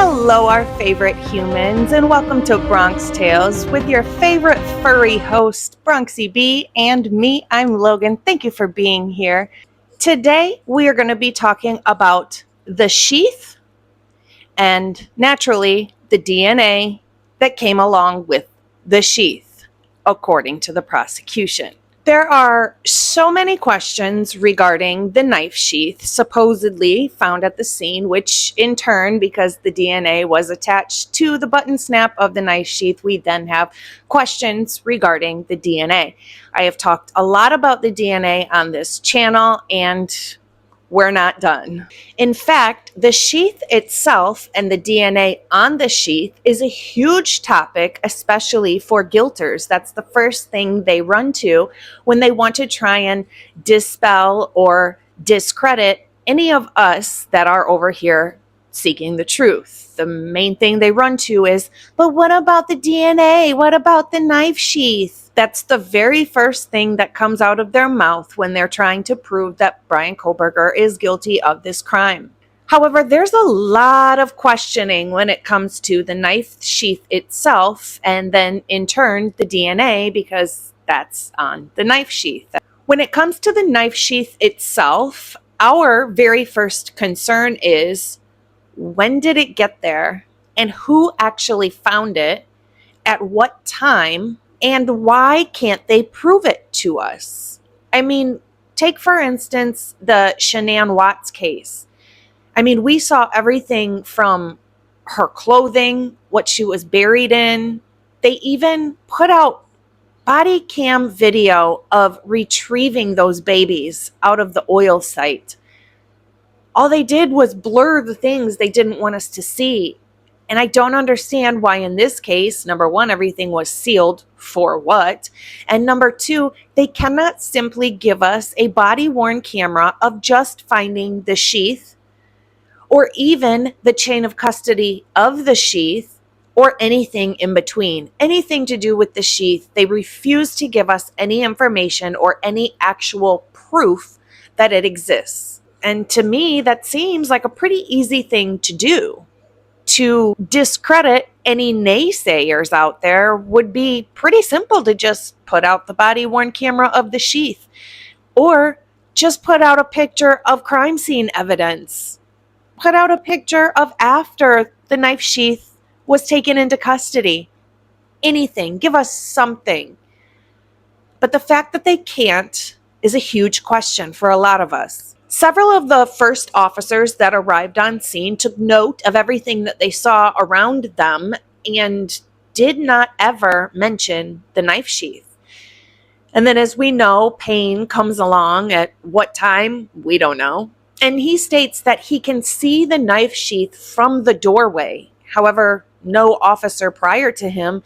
Hello, our favorite humans, and welcome to Bronx Tales with your favorite furry host, Bronxy B, and me, I'm Logan. Thank you for being here. Today, we are going to be talking about the sheath and, naturally, the DNA that came along with the sheath, according to the prosecution. There are so many questions regarding the knife sheath supposedly found at the scene, which in turn, because the DNA was attached to the button snap of the knife sheath, we then have questions regarding the DNA. I have talked a lot about the DNA on this channel, and we're not done. In fact, the sheath itself and the DNA on the sheath is a huge topic, especially for guilters. That's the first thing they run to when they want to try and dispel or discredit any of us that are over here seeking the truth. The main thing they run to is, but what about the DNA? What about the knife sheath? That's the very first thing that comes out of their mouth when they're trying to prove that Bryan Kohberger is guilty of this crime. However, there's a lot of questioning when it comes to the knife sheath itself, and then in turn the DNA, because that's on the knife sheath. When it comes to the knife sheath itself, our very first concern is, when did it get there, and who actually found it, at what time, and why can't they prove it to us? I mean, take for instance the Shanann Watts case. I mean, we saw everything from her clothing, what she was buried in. They even put out body cam video of retrieving those babies out of the oil site. All they did was blur the things they didn't want us to see. And I don't understand why in this case, number one, everything was sealed for what? And number two, they cannot simply give us a body-worn camera of just finding the sheath or even the chain of custody of the sheath or anything in between. Anything to do with the sheath, they refuse to give us any information or any actual proof that it exists. And to me, that seems like a pretty easy thing to do. To discredit any naysayers out there would be pretty simple to just put out the body-worn camera of the sheath or just put out a picture of crime scene evidence. Put out a picture of after the knife sheath was taken into custody. Anything. Give us something. But the fact that they can't is a huge question for a lot of us. Several of the first officers that arrived on scene took note of everything that they saw around them and did not ever mention the knife sheath. And then, as we know, Payne comes along at what time? We don't know. And he states that he can see the knife sheath from the doorway. However, no officer prior to him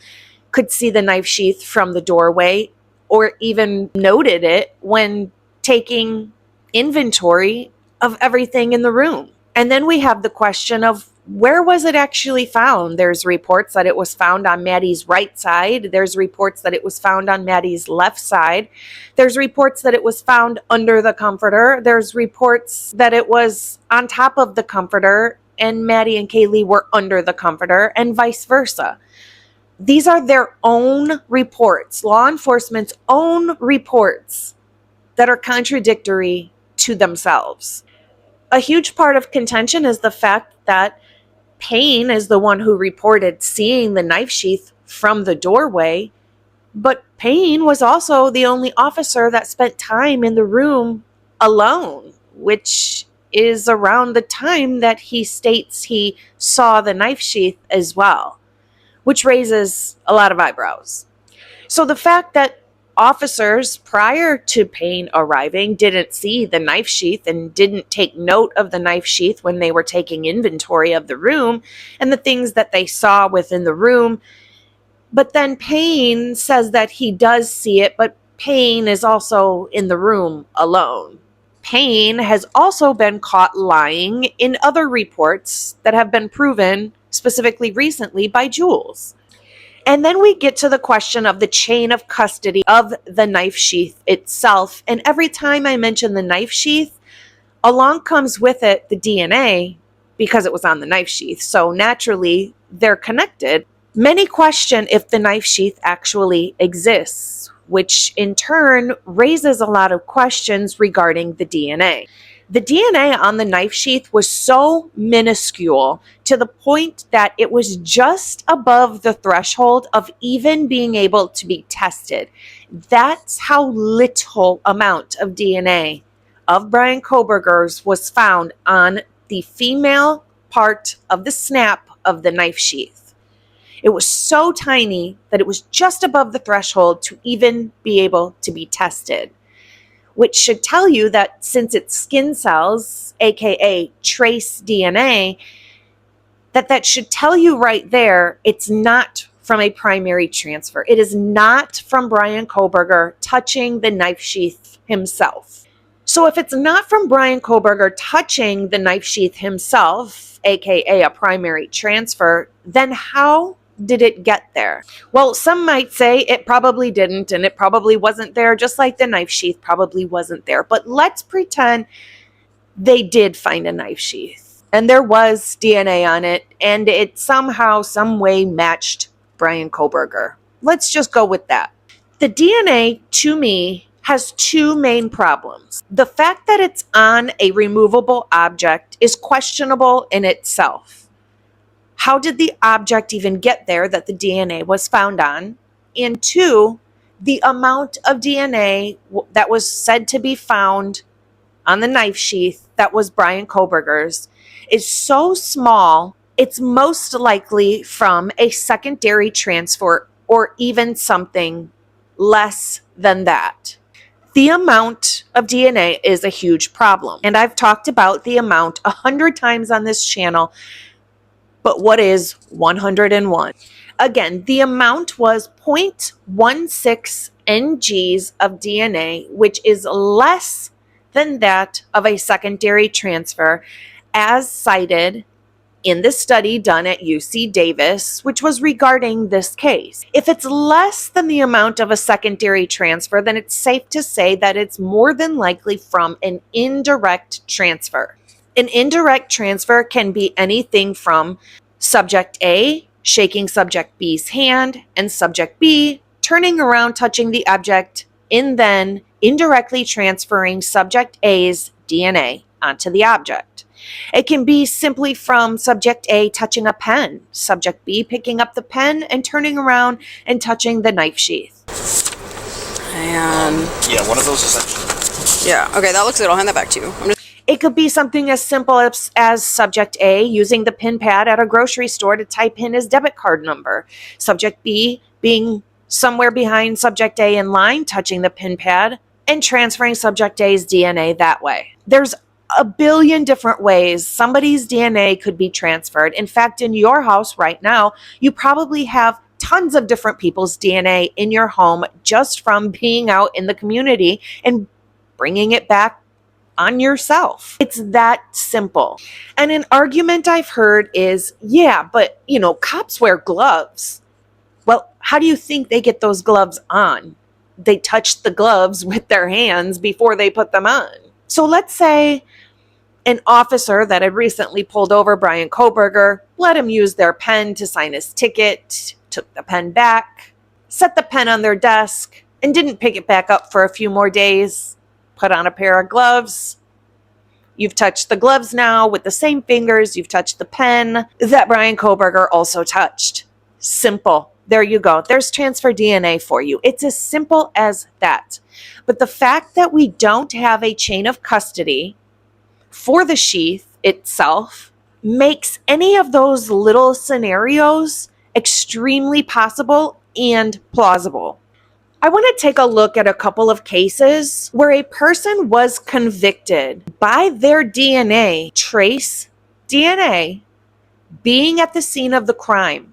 could see the knife sheath from the doorway or even noted it when taking inventory of everything in the room. And then we have the question of, where was it actually found? There's reports that it was found on Maddie's right side. There's reports that it was found on Maddie's left side. There's reports that it was found under the comforter. There's reports that it was on top of the comforter and Maddie and Kaylee were under the comforter, and vice versa. These are their own reports, law enforcement's own reports that are contradictory to themselves. A huge part of contention is the fact that Payne is the one who reported seeing the knife sheath from the doorway, but Payne was also the only officer that spent time in the room alone, which is around the time that he states he saw the knife sheath as well, which raises a lot of eyebrows. So the fact that officers prior to Payne arriving didn't see the knife sheath and didn't take note of the knife sheath when they were taking inventory of the room and the things that they saw within the room. But then Payne says that he does see it, but Payne is also in the room alone. Payne has also been caught lying in other reports that have been proven specifically recently by Jules. And then we get to the question of the chain of custody of the knife sheath itself. And every time I mention the knife sheath, along comes with it the DNA, because it was on the knife sheath. So naturally, they're connected. Many question if the knife sheath actually exists, which in turn raises a lot of questions regarding the DNA. The DNA on the knife sheath was so minuscule to the point that it was just above the threshold of even being able to be tested. That's how little amount of DNA of Bryan Kohberger's was found on the female part of the snap of the knife sheath. It was so tiny that it was just above the threshold to even be able to be tested, which should tell you that since it's skin cells, aka trace DNA, that should tell you right there it's not from a primary transfer. It is not from Bryan Kohberger touching the knife sheath himself. So if it's not from Bryan Kohberger touching the knife sheath himself, aka a primary transfer, then how did it get there? Well, some might say it probably didn't, and it probably wasn't there, just like the knife sheath probably wasn't there. But let's pretend they did find a knife sheath, and there was DNA on it, and it somehow, some way matched Bryan Kohberger. Let's just go with that. The DNA, to me, has two main problems. The fact that it's on a removable object is questionable in itself. How did the object even get there that the DNA was found on? And two, the amount of DNA that was said to be found on the knife sheath that was Bryan Kohberger's is so small, it's most likely from a secondary transfer or even something less than that. The amount of DNA is a huge problem, and I've talked about the amount 100 times on this channel. But what is 101? Again, the amount was 0.16 NGs of DNA, which is less than that of a secondary transfer, as cited in the study done at UC Davis, which was regarding this case. If it's less than the amount of a secondary transfer, then it's safe to say that it's more than likely from an indirect transfer. An indirect transfer can be anything from subject A shaking subject B's hand and subject B turning around, touching the object, and then indirectly transferring subject A's DNA onto the object. It can be simply from subject A touching a pen, subject B picking up the pen and turning around and touching the knife sheath. And yeah, one of those is actually. Yeah, okay, that looks good. I'll hand that back to you. It could be something as simple as subject A using the pin pad at a grocery store to type in his debit card number. Subject B being somewhere behind subject A in line, touching the pin pad and transferring subject A's DNA that way. There's a billion different ways somebody's DNA could be transferred. In fact, in your house right now, you probably have tons of different people's DNA in your home just from being out in the community and bringing it back on yourself. It's that simple. And an argument I've heard is, yeah, but cops wear gloves. Well, how do you think they get those gloves on? They touch the gloves with their hands before they put them on. So let's say an officer that had recently pulled over Bryan Kohberger, let him use their pen to sign his ticket, took the pen back, set the pen on their desk, and didn't pick it back up for a few more days. Put on a pair of gloves. You've touched the gloves now with the same fingers you've touched the pen that Bryan Kohberger also touched. Simple. There you go. There's transfer DNA for you. It's as simple as that. But the fact that we don't have a chain of custody for the sheath itself makes any of those little scenarios extremely possible and plausible. I want to take a look at a couple of cases where a person was convicted by their DNA, trace DNA, being at the scene of the crime.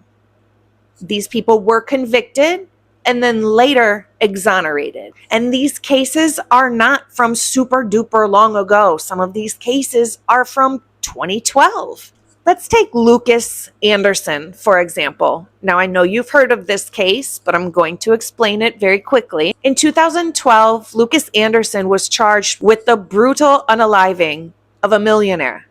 These people were convicted and then later exonerated. And these cases are not from super duper long ago. Some of these cases are from 2012. Let's take Lucas Anderson, for example. Now, I know you've heard of this case, but I'm going to explain it very quickly. In 2012, Lucas Anderson was charged with the brutal unaliving of a millionaire.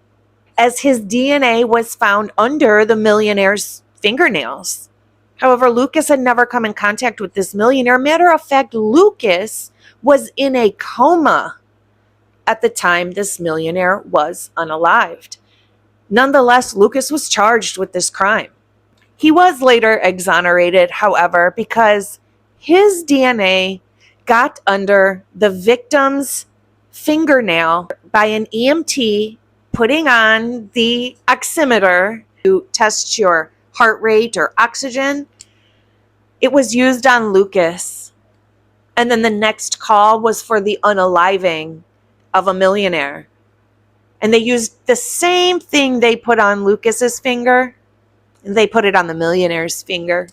as his DNA was found under the millionaire's fingernails. However, Lucas had never come in contact with this millionaire. Matter of fact, Lucas was in a coma at the time this millionaire was unalived. Nonetheless, Lucas was charged with this crime. He was later exonerated, however, because his DNA got under the victim's fingernail by an EMT putting on the oximeter to test your heart rate or oxygen. It was used on Lucas. And then the next call was for the unaliving of a millionaire. And they used the same thing they put on Lucas's finger, and they put it on the millionaire's finger.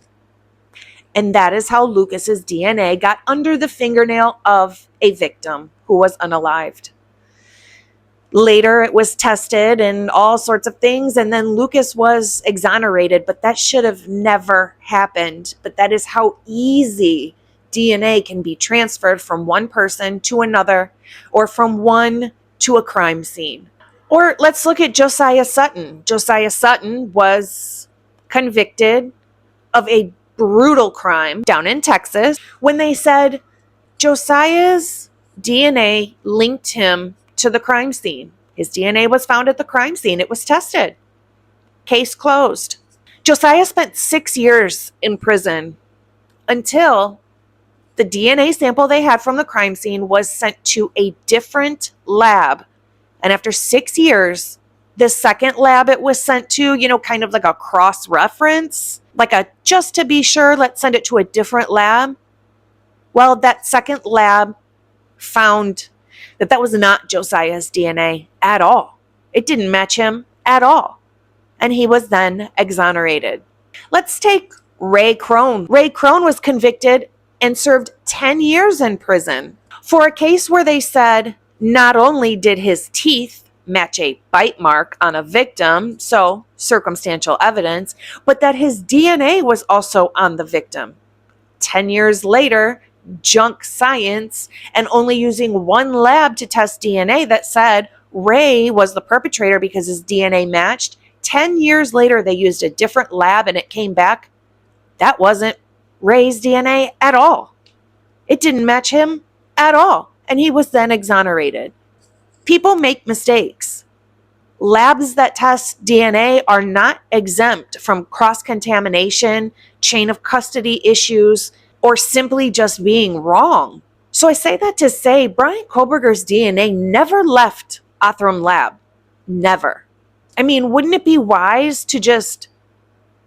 And that is how Lucas's DNA got under the fingernail of a victim who was unalived. Later, it was tested and all sorts of things, and then Lucas was exonerated, but that should have never happened. But that is how easy DNA can be transferred from one person to another, or from one to a crime scene. Or let's look at Josiah Sutton. Josiah Sutton was convicted of a brutal crime down in Texas when they said Josiah's DNA linked him to the crime scene. His DNA was found at the crime scene. It was tested. Case closed. Josiah spent 6 years in prison until the DNA sample they had from the crime scene was sent to a different lab. And after 6 years, the second lab it was sent to, kind of like a cross-reference, like a just to be sure, let's send it to a different lab. Well, that second lab found that was not Josiah's DNA at all. It didn't match him at all. And he was then exonerated. Let's take Ray Crone. Ray Crone was convicted and served 10 years in prison for a case where they said not only did his teeth match a bite mark on a victim, so circumstantial evidence, but that his DNA was also on the victim. 10 years later, junk science, and only using one lab to test DNA that said Ray was the perpetrator because his DNA matched. 10 years later, they used a different lab and it came back. That wasn't Ray's DNA at all. It didn't match him at all. And he was then exonerated. People make mistakes. Labs that test DNA are not exempt from cross-contamination, chain of custody issues, or simply just being wrong. So I say that to say Bryan Kohberger's DNA never left Othram Lab. Never. I mean, wouldn't it be wise to just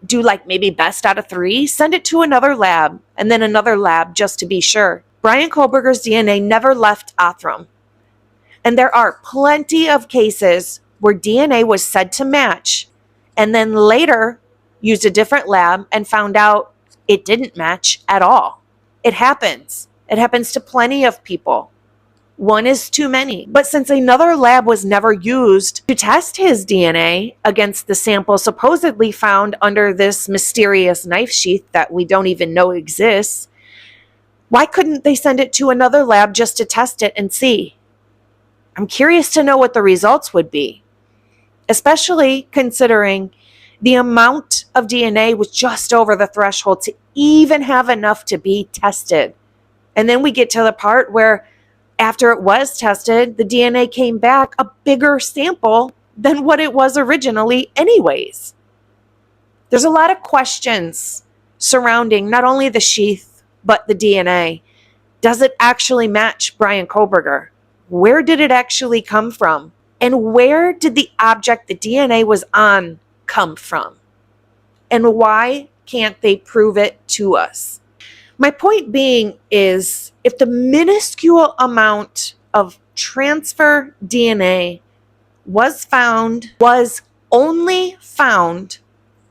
do like maybe best out of 3? Send it to another lab and then another lab just to be sure. Bryan Kohberger's DNA never left Othram. And there are plenty of cases where DNA was said to match and then later used a different lab and found out it didn't match at all. It happens. It happens to plenty of people. One is too many. But since another lab was never used to test his DNA against the sample supposedly found under this mysterious knife sheath that we don't even know exists, why couldn't they send it to another lab just to test it and see? I'm curious to know what the results would be, especially considering the amount of DNA was just over the threshold to even have enough to be tested. And then we get to the part where after it was tested, the DNA came back a bigger sample than what it was originally anyways. There's a lot of questions surrounding not only the sheath, but the DNA. Does it actually match Bryan Kohberger? Where did it actually come from? And where did the object the DNA was on come from? And why can't they prove it to us? My point being is, if the minuscule amount of transfer DNA was only found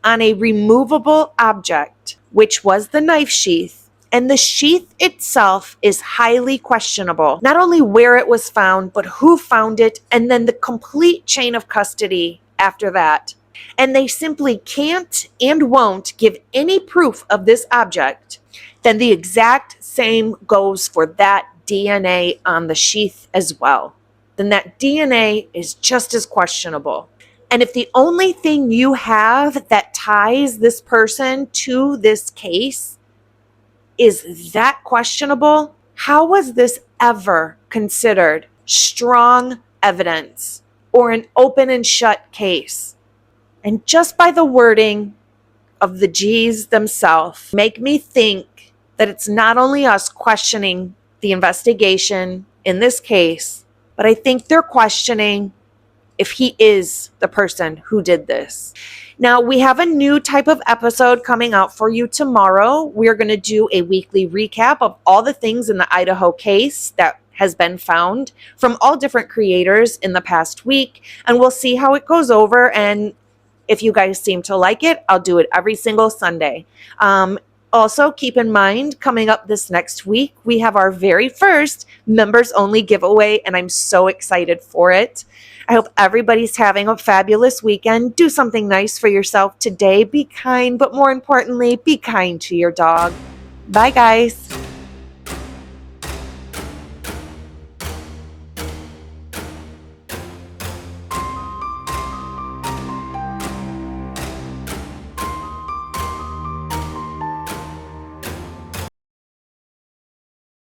on a removable object, which was the knife sheath, and the sheath itself is highly questionable. Not only where it was found, but who found it, and then the complete chain of custody after that. And they simply can't and won't give any proof of this object, then the exact same goes for that DNA on the sheath as well. Then that DNA is just as questionable. And if the only thing you have that ties this person to this case is that questionable, how was this ever considered strong evidence or an open and shut case? And just by the wording of the G's themselves, make me think that it's not only us questioning the investigation in this case, but I think they're questioning if he is the person who did this. Now, we have a new type of episode coming out for you tomorrow. We're going to do a weekly recap of all the things in the Idaho case that has been found from all different creators in the past week, and we'll see how it goes over. And if you guys seem to like it, I'll do it every single Sunday. Also, keep in mind, coming up this next week, we have our very first members only giveaway, and I'm so excited for it. I hope everybody's having a fabulous weekend. Do something nice for yourself today. Be kind, but more importantly, be kind to your dog. Bye, guys.